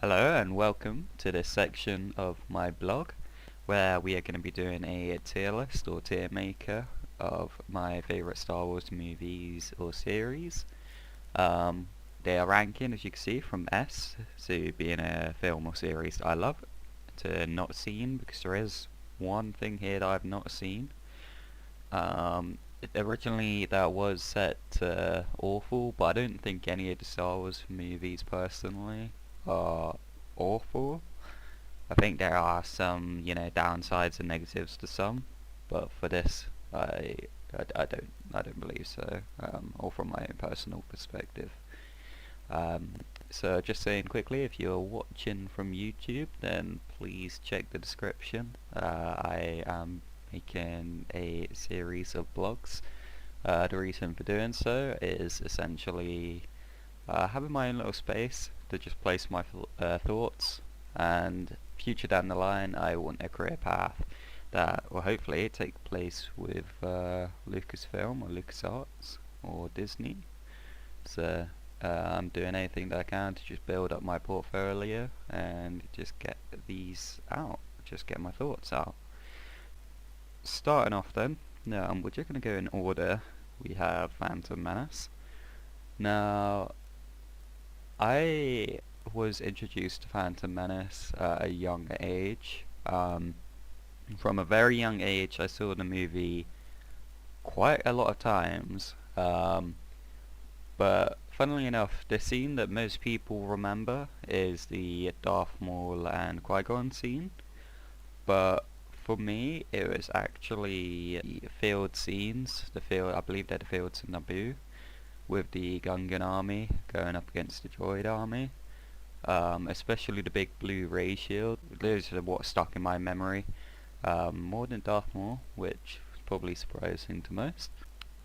Hello and welcome to this section of my blog where we are going to be doing a tier list or tier maker of my favourite Star Wars movies or series. They are ranking, as you can see, from S to being a film or series that I love to not seen, because there is one thing here that I've not seen. Originally that was set to awful, but I don't think any of the Star Wars movies personally are awful. I think there are some, downsides and negatives to some, but for this, I don't believe so, or from my own personal perspective. Um, so just saying quickly, if you're watching from YouTube, then please check the description. I am making a series of blogs. The reason for doing so is essentially having my own little space to just place my thoughts, and future down the line I want a career path that will hopefully take place with Lucasfilm or LucasArts or Disney. So I'm doing anything that I can to just build up my portfolio and just get these out, just get my thoughts out. Starting off then, we're just going to go in order. We have Phantom Menace. Now, I was introduced to Phantom Menace at a young age. From a very young age, I saw the movie quite a lot of times. But funnily enough, the scene that most people remember is the Darth Maul and Qui-Gon scene. But for me, it was actually the field scenes. I believe they're the fields in Naboo, with the Gungan army going up against the droid army. Especially the big blue ray shield. Those are what stuck in my memory more than Darth Maul, which is probably surprising to most.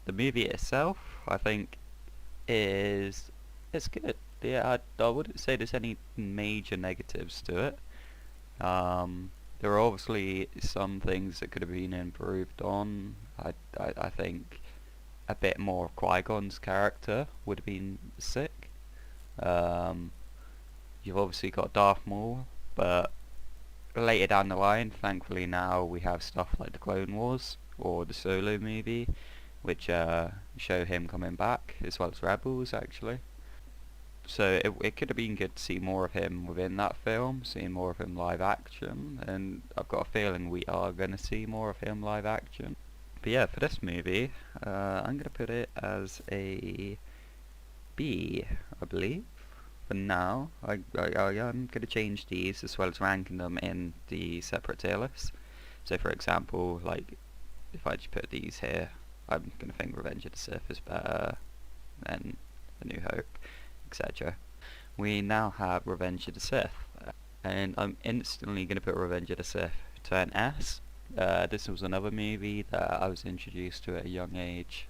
The movie itself, I think, it's good. Yeah, I wouldn't say there's any major negatives to it. There are obviously some things that could have been improved on. I think a bit more of Qui-Gon's character would have been sick. Um, you've obviously got Darth Maul, but later down the line, thankfully now we have stuff like the Clone Wars or the Solo movie, which show him coming back, as well as Rebels actually. So it could have been good to see more of him within that film, seeing more of him live action, and I've got a feeling we are going to see more of him live action. But yeah, for this movie, I'm going to put it as a B, I believe. For now, I'm going to change these as well as ranking them in the separate tier lists. So for example, like, if I just put these here, I'm going to think Revenge of the Sith is better than A New Hope, etc. We now have Revenge of the Sith, and I'm instantly going to put Revenge of the Sith to an S. This was another movie that I was introduced to at a young age.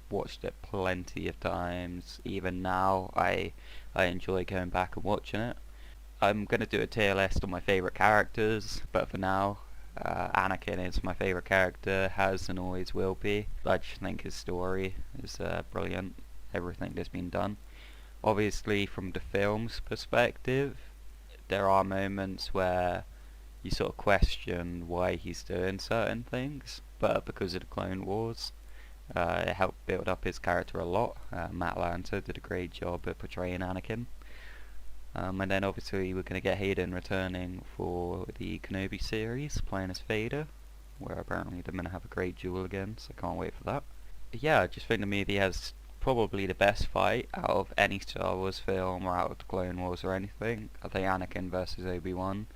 Watched it plenty of times. Even now, I enjoy going back and watching it. I'm going to do a tier list of my favourite characters, but for now, Anakin is my favourite character, has and always will be. I just think his story is brilliant, everything that's been done. Obviously, from the film's perspective, there are moments where you sort of question why he's doing certain things, but because of the Clone Wars, it helped build up his character a lot. Matt Lanter did a great job at portraying Anakin. And then obviously we're going to get Hayden returning for the Kenobi series, playing as Vader, where apparently they're going to have a great duel again, so I can't wait for that. Yeah, I just think the movie has probably the best fight out of any Star Wars film or out of the Clone Wars or anything. I think Anakin versus Obi-Wan,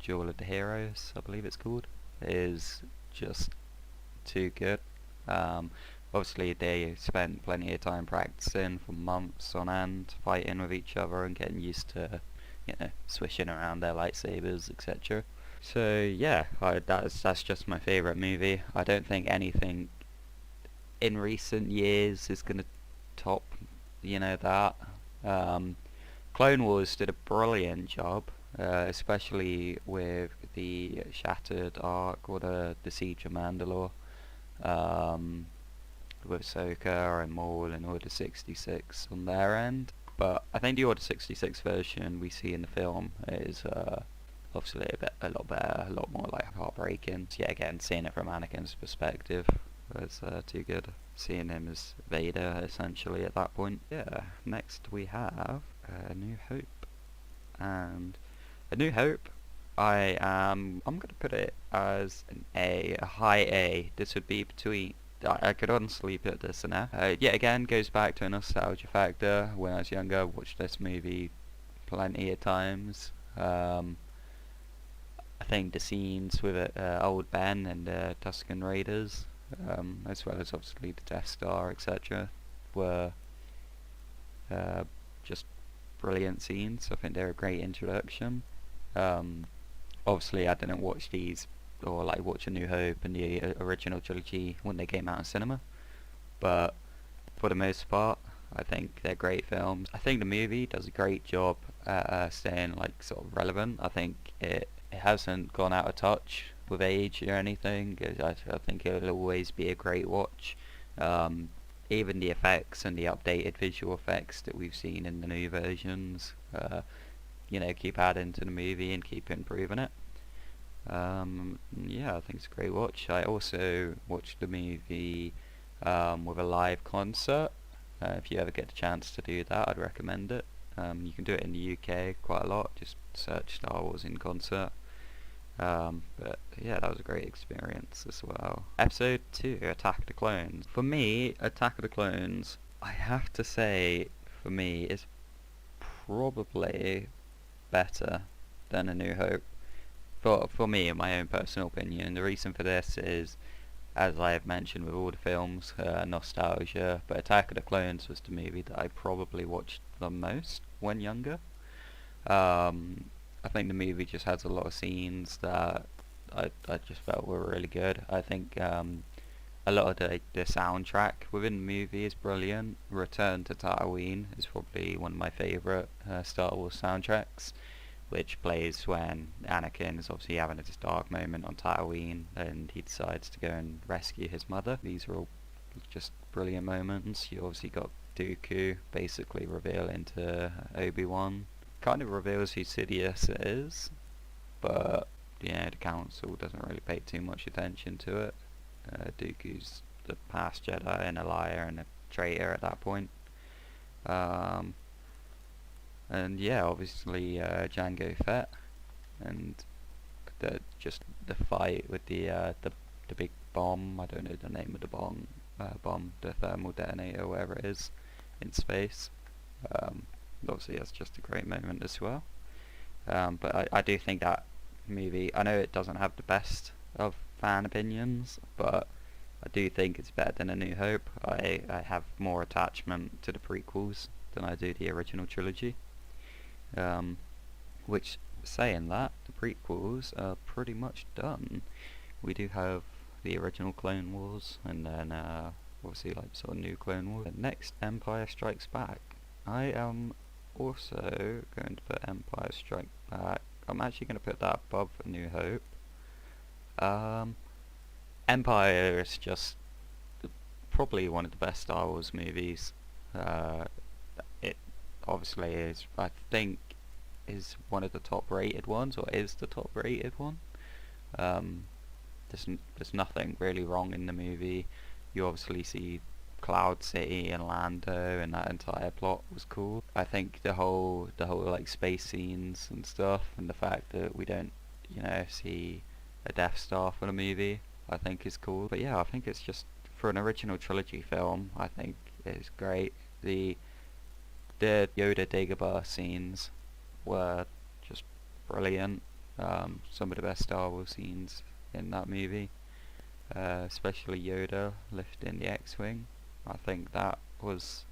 Duel of the Heroes, I believe it's called, is just too good. Obviously they spent plenty of time practicing for months on end, fighting with each other and getting used to, swishing around their lightsabers, etc. So yeah, that's just my favourite movie. I don't think anything in recent years is going to top, that. Clone Wars did a brilliant job, especially with the Shattered arc or the Siege of Mandalore. With Ahsoka and Maul and Order 66 on their end. But I think the Order 66 version we see in the film is obviously a lot better, a lot more like heartbreaking. So yeah, again, seeing it from Anakin's perspective was too good. Seeing him as Vader essentially at that point. Yeah, next we have A New Hope. And A New Hope, I'm gonna put it as an A, a high A. This would be between, I could honestly put this in F. Yeah, again, goes back to a nostalgia factor. When I was younger, watched this movie plenty of times. I think the scenes with old Ben and the Tusken Raiders, as well as obviously the Death Star, etc., were just brilliant scenes. I think they're a great introduction. Obviously, I didn't watch these or like watch A New Hope and the original trilogy when they came out in cinema, but for the most part, I think they're great films. I think the movie does a great job at staying like sort of relevant. I think it hasn't gone out of touch with age or anything. I think it'll always be a great watch. Even the effects and the updated visual effects that we've seen in the new versions, keep adding to the movie and keep improving it. Yeah, I think it's a great watch. I also watched the movie with a live concert. If you ever get the chance to do that, I'd recommend it. You can do it in the UK quite a lot. Just search Star Wars in concert. But yeah, that was a great experience as well. Episode 2, Attack of the Clones. For me, Attack of the Clones, I have to say, for me, is probably better than A New Hope. For me, in my own personal opinion, the reason for this is, as I have mentioned with all the films, nostalgia, but Attack of the Clones was the movie that I probably watched the most when younger. I think the movie just has a lot of scenes that I just felt were really good. I think a lot of the soundtrack within the movie is brilliant. Return to Tatooine is probably one of my favourite Star Wars soundtracks, which plays when Anakin is obviously having this dark moment on Tatooine and he decides to go and rescue his mother. These are all just brilliant moments. You obviously got Dooku basically revealing to Obi-Wan. Kind of reveals who Sidious is, but the council doesn't really pay too much attention to it. Dooku's the past Jedi and a liar and a traitor at that point. And yeah, obviously Jango Fett, and the fight with the big bomb. I don't know the name of the bomb, the thermal detonator, whatever it is, in space. Obviously that's just a great moment as well. But I do think that movie, I know it doesn't have the best of fan opinions, but I do think it's better than A New Hope. I have more attachment to the prequels than I do the original trilogy. Which, saying that, the prequels are pretty much done. We do have the original Clone Wars, and then obviously like sort of new Clone Wars. Next, Empire Strikes Back. I am also going to put Empire Strikes Back. I'm actually going to put that above A New Hope. Empire is just probably one of the best Star Wars movies. It obviously is, I think, is one of the top rated ones, or is the top rated one. There's nothing really wrong in the movie. You obviously see Cloud City and Lando, and that entire plot was cool. I think the whole like space scenes and stuff, and the fact that we don't see a Death Star for the movie, I think is cool. But yeah, I think it's just, for an original trilogy film, I think it's great. The Yoda Dagobah scenes were just brilliant. Some of the best Star Wars scenes in that movie, especially Yoda lifting the X-Wing. I think that was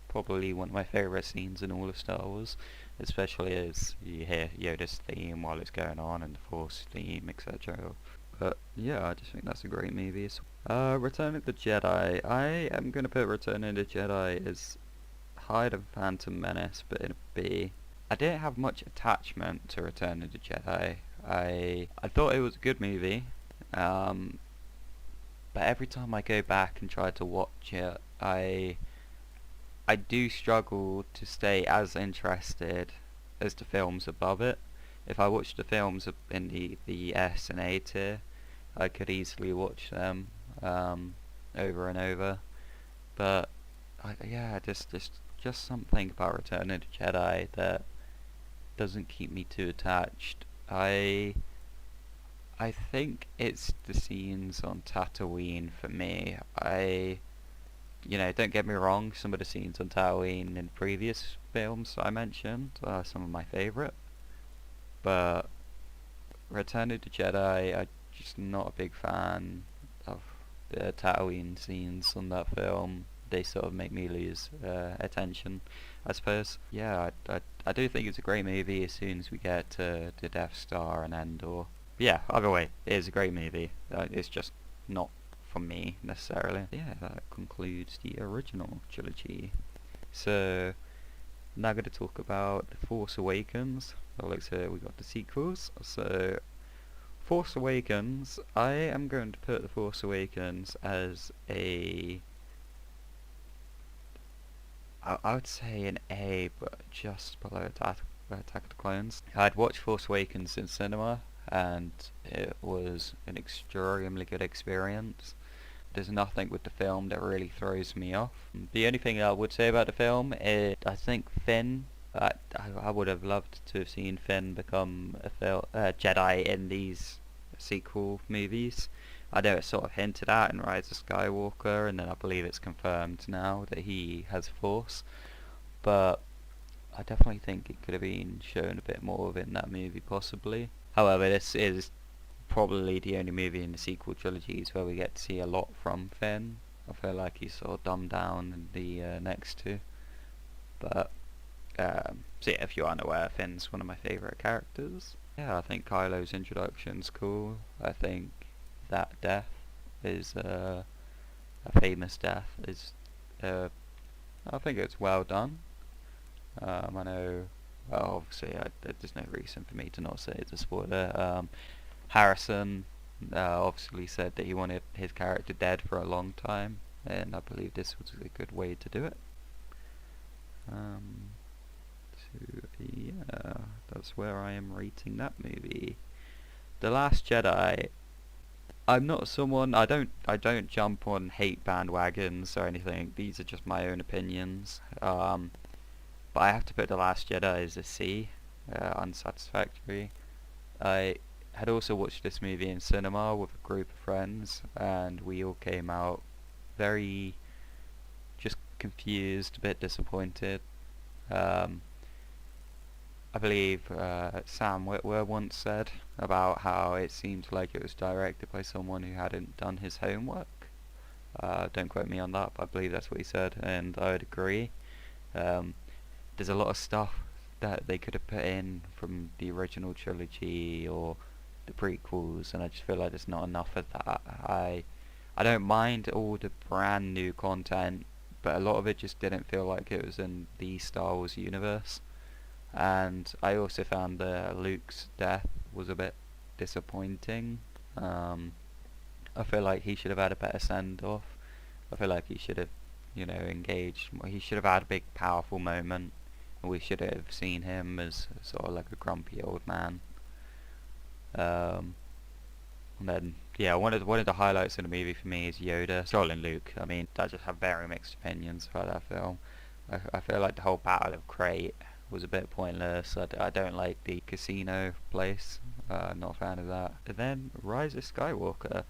probably one of my favourite scenes in all of Star Wars, especially as you hear Yoda's theme while it's going on, and the Force theme, etc. But yeah, I just think that's a great movie. Return of the Jedi. I am going to put Return of the Jedi as higher than Phantom Menace, but in a B. I didn't have much attachment to Return of the Jedi. I thought it was a good movie, but every time I go back and try to watch it, I I do struggle to stay as interested as the films above it. If I watch the films in the S and A tier, I could easily watch them over and over. But yeah, just something about Return of the Jedi that doesn't keep me too attached. I think it's the scenes on Tatooine for me. Don't get me wrong, some of the scenes on Tatooine in previous films I mentioned are some of my favourite, but Return of the Jedi, I'm just not a big fan of the Tatooine scenes on that film. They sort of make me lose attention, I suppose. Yeah, I do think it's a great movie as soon as we get to the Death Star and Endor. But yeah, either way, it is a great movie. It's just not for me necessarily. Yeah, that concludes the original trilogy. So now going to talk about The Force Awakens. Well, looks like we got the sequels. So Force Awakens, I am going to put The Force Awakens as I would say an A, but just below Attack of the Clones. I'd watched Force Awakens in cinema, and it was an extremely good experience. There's nothing with the film that really throws me off. The only thing I would say about the film is I think Finn, I would have loved to have seen Finn become a Jedi in these sequel movies. I know it's sort of hinted at in Rise of Skywalker, and then I believe it's confirmed now that he has Force. But I definitely think it could have been shown a bit more of in that movie, possibly. However, this is probably the only movie in the sequel trilogies where we get to see a lot from Finn. I feel like he's sort of dumbed down in the next two. But, so yeah, if you aren't aware, Finn's one of my favourite characters. Yeah, I think Kylo's introduction's cool. I think that death is a famous death. I think it's well done. I know, well, obviously, there's no reason for me to not say it's a spoiler. Harrison obviously said that he wanted his character dead for a long time, and I believe this was a good way to do it. So yeah, that's where I am rating that movie. The Last Jedi. I'm not someone. I don't jump on hate bandwagons or anything. These are just my own opinions. But I have to put The Last Jedi as a C, unsatisfactory. I had also watched this movie in cinema with a group of friends, and we all came out very just confused, a bit disappointed. I believe Sam Witwer once said about how it seemed like it was directed by someone who hadn't done his homework. Don't quote me on that, but I believe that's what he said, and I would agree. There's a lot of stuff that they could have put in from the original trilogy or the prequels, and I just feel like there's not enough of that. I don't mind all the brand new content, but a lot of it just didn't feel like it was in the Star Wars universe. And I also found that Luke's death was a bit disappointing. I feel like he should have had a better send-off. I feel like he should have, engaged. He should have had a big, powerful moment. And we should have seen him as sort of like a grumpy old man. And then, yeah, one of the highlights of the movie for me is Yoda. Stolen Luke. I mean, I just have very mixed opinions about that film. I feel like the whole Battle of Crate was a bit pointless. I don't like the casino place. Not a fan of that. And then Rise of Skywalker.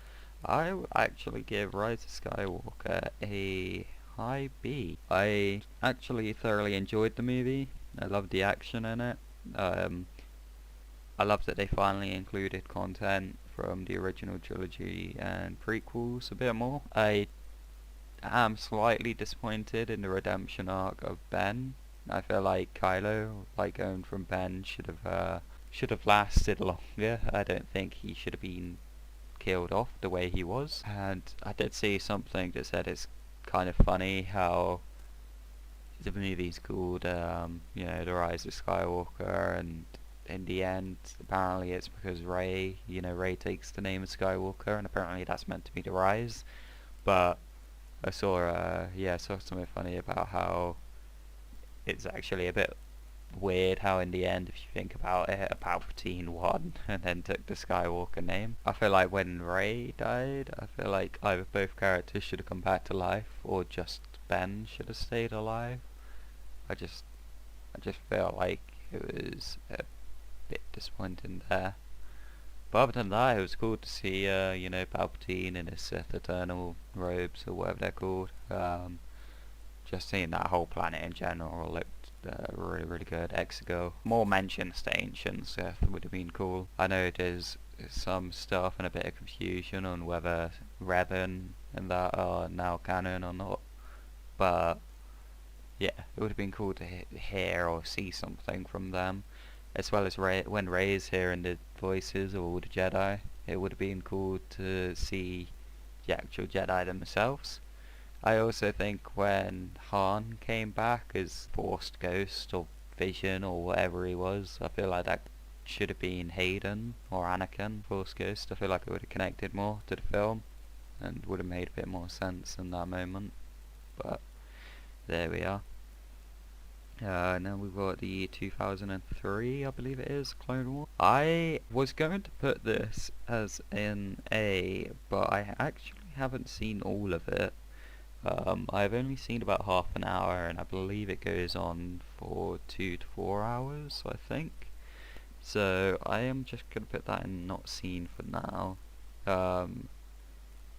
I would actually give Rise of Skywalker a high B. I actually thoroughly enjoyed the movie. I loved the action in it. I loved that they finally included content from the original trilogy and prequels a bit more. I am slightly disappointed in the redemption arc of Ben. I feel like Kylo, like going from Ben, should have lasted longer. I don't think he should have been killed off the way he was. And I did see something that said it's kind of funny how the movie's called, The Rise of Skywalker, and in the end, apparently it's because Rey takes the name of Skywalker, and apparently that's meant to be the Rise. But I saw something funny about how it's actually a bit weird how in the end, if you think about it, a Palpatine won and then took the Skywalker name. I feel like when Rey died, I feel like either both characters should have come back to life or just Ben should have stayed alive. I just feel like it was a bit disappointing there. But other than that, it was cool to see, Palpatine in his Sith Eternal robes or whatever they're called. Just seeing that whole planet in general looked really, really good. Exegol. More mentions to Ancient Sith would have been cool. I know there's some stuff and a bit of confusion on whether Revan and that are now canon or not. But yeah, it would have been cool to hear or see something from them, as well as when Rey's hearing the voices of all the Jedi. It would have been cool to see the actual Jedi themselves. I also think when Han came back as Forced Ghost or Vision or whatever he was, I feel like that should have been Hayden or Anakin, Forced Ghost. I feel like it would have connected more to the film and would have made a bit more sense in that moment. But there we are. Now we've got the 2003, I believe it is, Clone Wars. I was going to put this as an A, but I actually haven't seen all of it. I've only seen about half an hour, and I believe it goes on for 2 to 4 hours, I think. So I am just going to put that in not seen for now.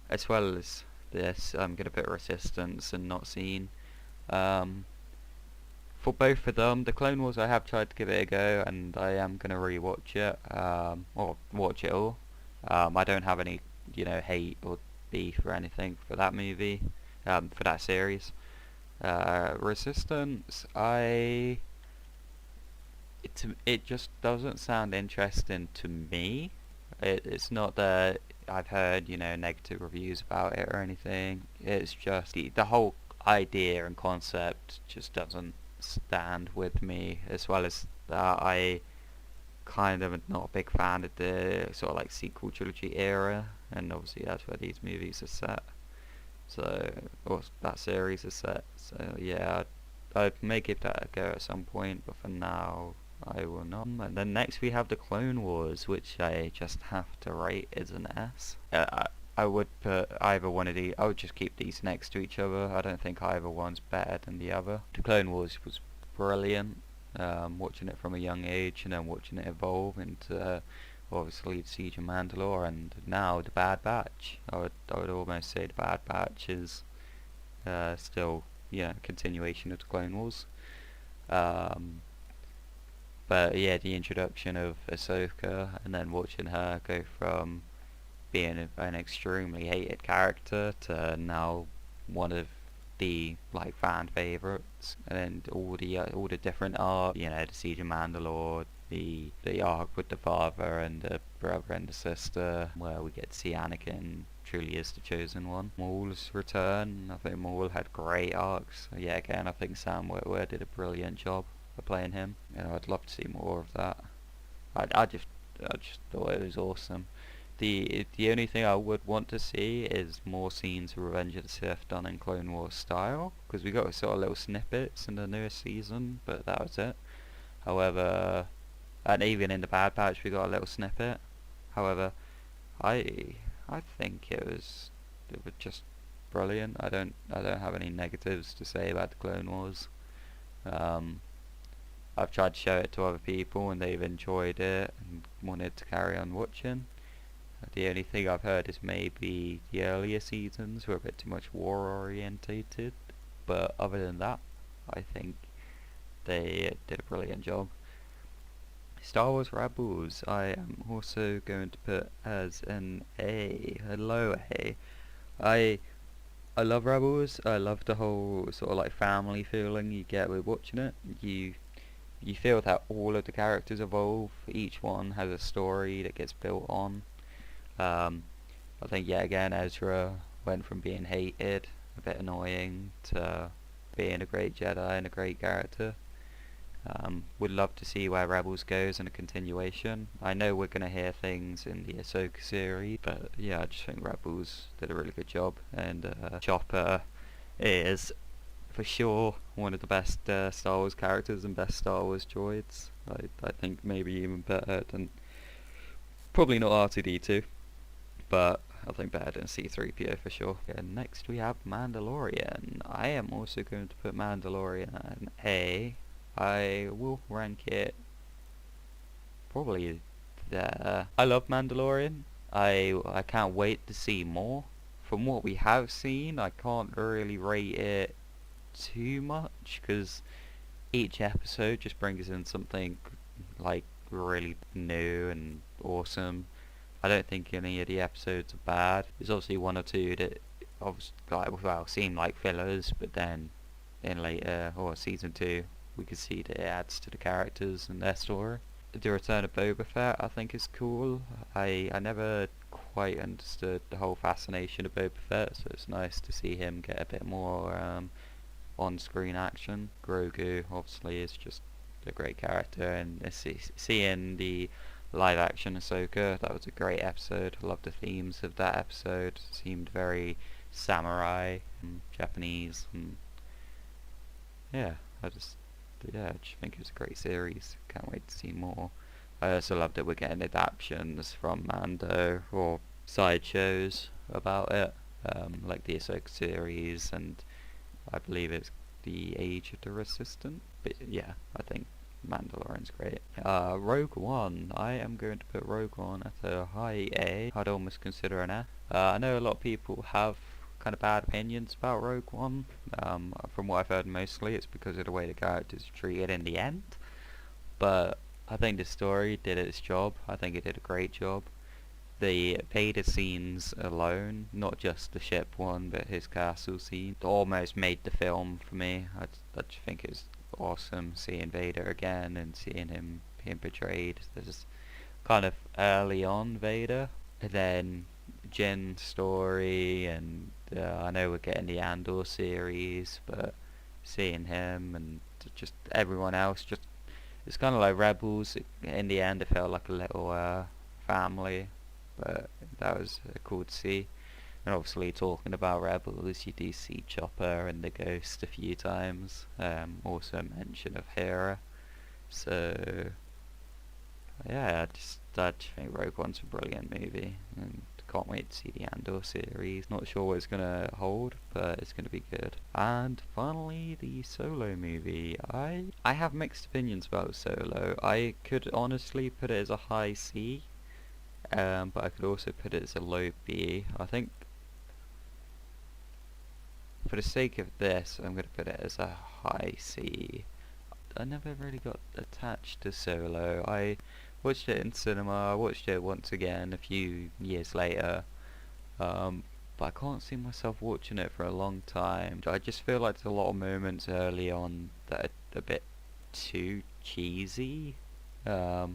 As well as this, I'm going to put Resistance and not seen. For both of them, the Clone Wars, I have tried to give it a go, and I am going to rewatch it, or watch it all. I don't have any, hate or beef or anything for that movie. For that series. Resistance, it just doesn't sound interesting to me. It's not that I've heard, negative reviews about it or anything. It's just the whole idea and concept just doesn't stand with me, as well as that I kind of not a big fan of the sort of like sequel trilogy era, and obviously that's where these movies are set. So, or that series is set. So yeah, I may give that a go at some point, but for now, I will not. And then next we have the Clone Wars, which I just have to rate as an S. I would put either one of these. I would just keep these next to each other. I don't think either one's better than the other. The Clone Wars was brilliant. Watching it from a young age and then watching it evolve into obviously the Siege of Mandalore, and now the Bad Batch. I would almost say the Bad Batch is still a continuation of the Clone Wars. But yeah, the introduction of Ahsoka and then watching her go from being an extremely hated character to now one of the fan favorites, and all the different arcs, the Siege of Mandalore, the arc with the father and the brother and the sister, where we get to see Anakin truly is the chosen one. Maul's return, I think Maul had great arcs. Yeah, again, I think Sam Witwer did a brilliant job of playing him. I'd love to see more of that. I just thought it was awesome. The only thing I would want to see is more scenes of Revenge of the Sith done in Clone Wars style, because we got sort of little snippets in the newest season, but that was it. However, and even in the Bad Batch we got a little snippet. However, I think it was just brilliant. I don't have any negatives to say about the Clone Wars. I've tried to show it to other people and they've enjoyed it and wanted to carry on watching. The only thing I've heard is maybe the earlier seasons were a bit too much war orientated, but other than that, I think they did a brilliant job. Star Wars Rebels, I am also going to put as an A, a low A. I love Rebels. I love the whole sort of family feeling you get with watching it. You feel that all of the characters evolve. Each one has a story that gets built on. I think yet again Ezra went from being hated, a bit annoying, to being a great Jedi and a great character. Would love to see where Rebels goes in a continuation. I know we're going to hear things in the Ahsoka series, but yeah, I just think Rebels did a really good job, and Chopper is for sure one of the best Star Wars characters and best Star Wars droids. I think maybe even better than, probably not R2D2, but I think better than C3PO for sure. And next we have Mandalorian. I am also going to put Mandalorian an A. I will rank it probably there. I love Mandalorian. I can't wait to see more. From what we have seen, I can't really rate it too much because each episode just brings in something like really new and awesome. I don't think any of the episodes are bad. There's obviously one or two that seem like fillers, but then in later or season 2 we can see that it adds to the characters and their story. The return of Boba Fett I think is cool. I never quite understood the whole fascination of Boba Fett, so it's nice to see him get a bit more on-screen action. Grogu obviously is just a great character, and seeing the live-action Ahsoka, that was a great episode. I loved the themes of that episode. It seemed very samurai and Japanese, and yeah, I just think it was a great series. Can't wait to see more. I also love that we're getting adaptations from Mando or side shows about it, like the Ahsoka series, and I believe it's the Age of the Resistance. But yeah, I think Mandalorian's great. Rogue One. I am going to put Rogue One at a high A. I'd almost consider an F. I know a lot of people have kind of bad opinions about Rogue One. From what I've heard, mostly it's because of the way the characters are treated in the end. But I think the story did its job. I think it did a great job. The Vader scenes alone, not just the ship one, but his castle scene, almost made the film for me. I just think it's awesome seeing Vader again and seeing him being portrayed. There's kind of early on Vader, and then Jin's story, and I know we're getting the Andor series, but seeing him and just everyone else, just it's kind of like Rebels. In the end, it felt like a little family, but that was cool to see. And obviously, talking about Rebels, you do see Chopper and the Ghost a few times. Also a mention of Hera. So yeah, I just think Rogue One's a brilliant movie, and can't wait to see the Andor series. Not sure what it's gonna hold, but it's gonna be good. And finally, the Solo movie. I have mixed opinions about Solo. I could honestly put it as a high C, but I could also put it as a low B. I think for the sake of this, I'm gonna put it as a high C. I never really got attached to Solo. I watched it in cinema, I watched it once again a few years later, but I can't see myself watching it for a long time. I just feel like there's a lot of moments early on that are a bit too cheesy. I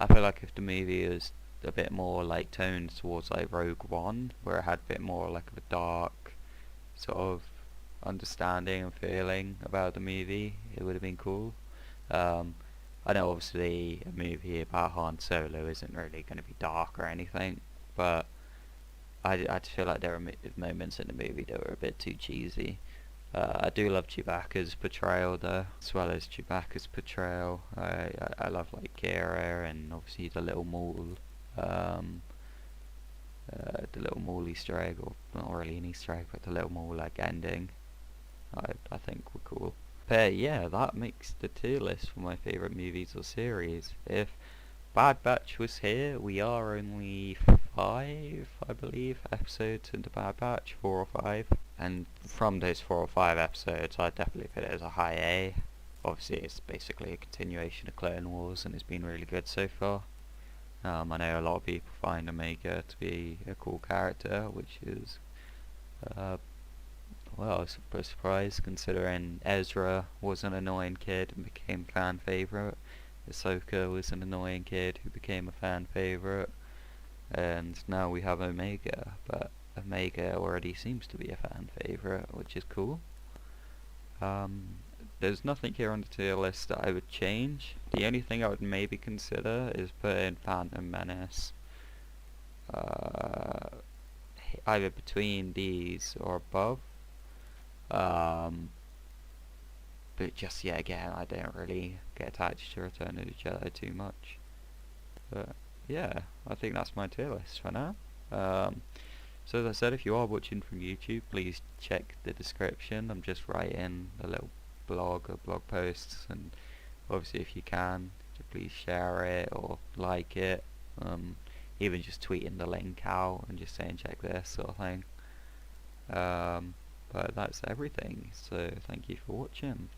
feel like if the movie was a bit more like toned towards like Rogue One, where it had a bit more like of a dark sort of understanding and feeling about the movie, it would have been cool. I know obviously a movie about Han Solo isn't really going to be dark or anything, but I just feel like there are moments in the movie that were a bit too cheesy. I do love Chewbacca's portrayal though, as well as Chewbacca's portrayal. I love like Kira and obviously the little Maul, the little Maul Easter egg, or not really an Easter egg, but the little Maul like ending. I think were cool. But yeah, that makes the tier list for my favourite movies or series. If Bad Batch was here, we are only 5, I believe, episodes into Bad Batch, 4 or 5. And from those 4 or 5 episodes, I'd definitely put it as a high A. Obviously, it's basically a continuation of Clone Wars, and it's been really good so far. I know a lot of people find Omega to be a cool character, which is well, I was surprised considering Ezra was an annoying kid and became fan favourite. Ahsoka was an annoying kid who became a fan favourite. And now we have Omega, but Omega already seems to be a fan favourite, which is cool. There's nothing here on the tier list that I would change. The only thing I would maybe consider is putting Phantom Menace either between these or above. Um, but just, yeah, again, I don't really get attached to Return of the Jedi too much. But yeah, I think that's my tier list for now. Um, so as I said, if you are watching from YouTube, please check the description. I'm just writing a little blog or blog posts, and obviously if you can, please share it or like it. Even just tweeting the link out and just saying check this sort of thing. But that's everything. So thank you for watching.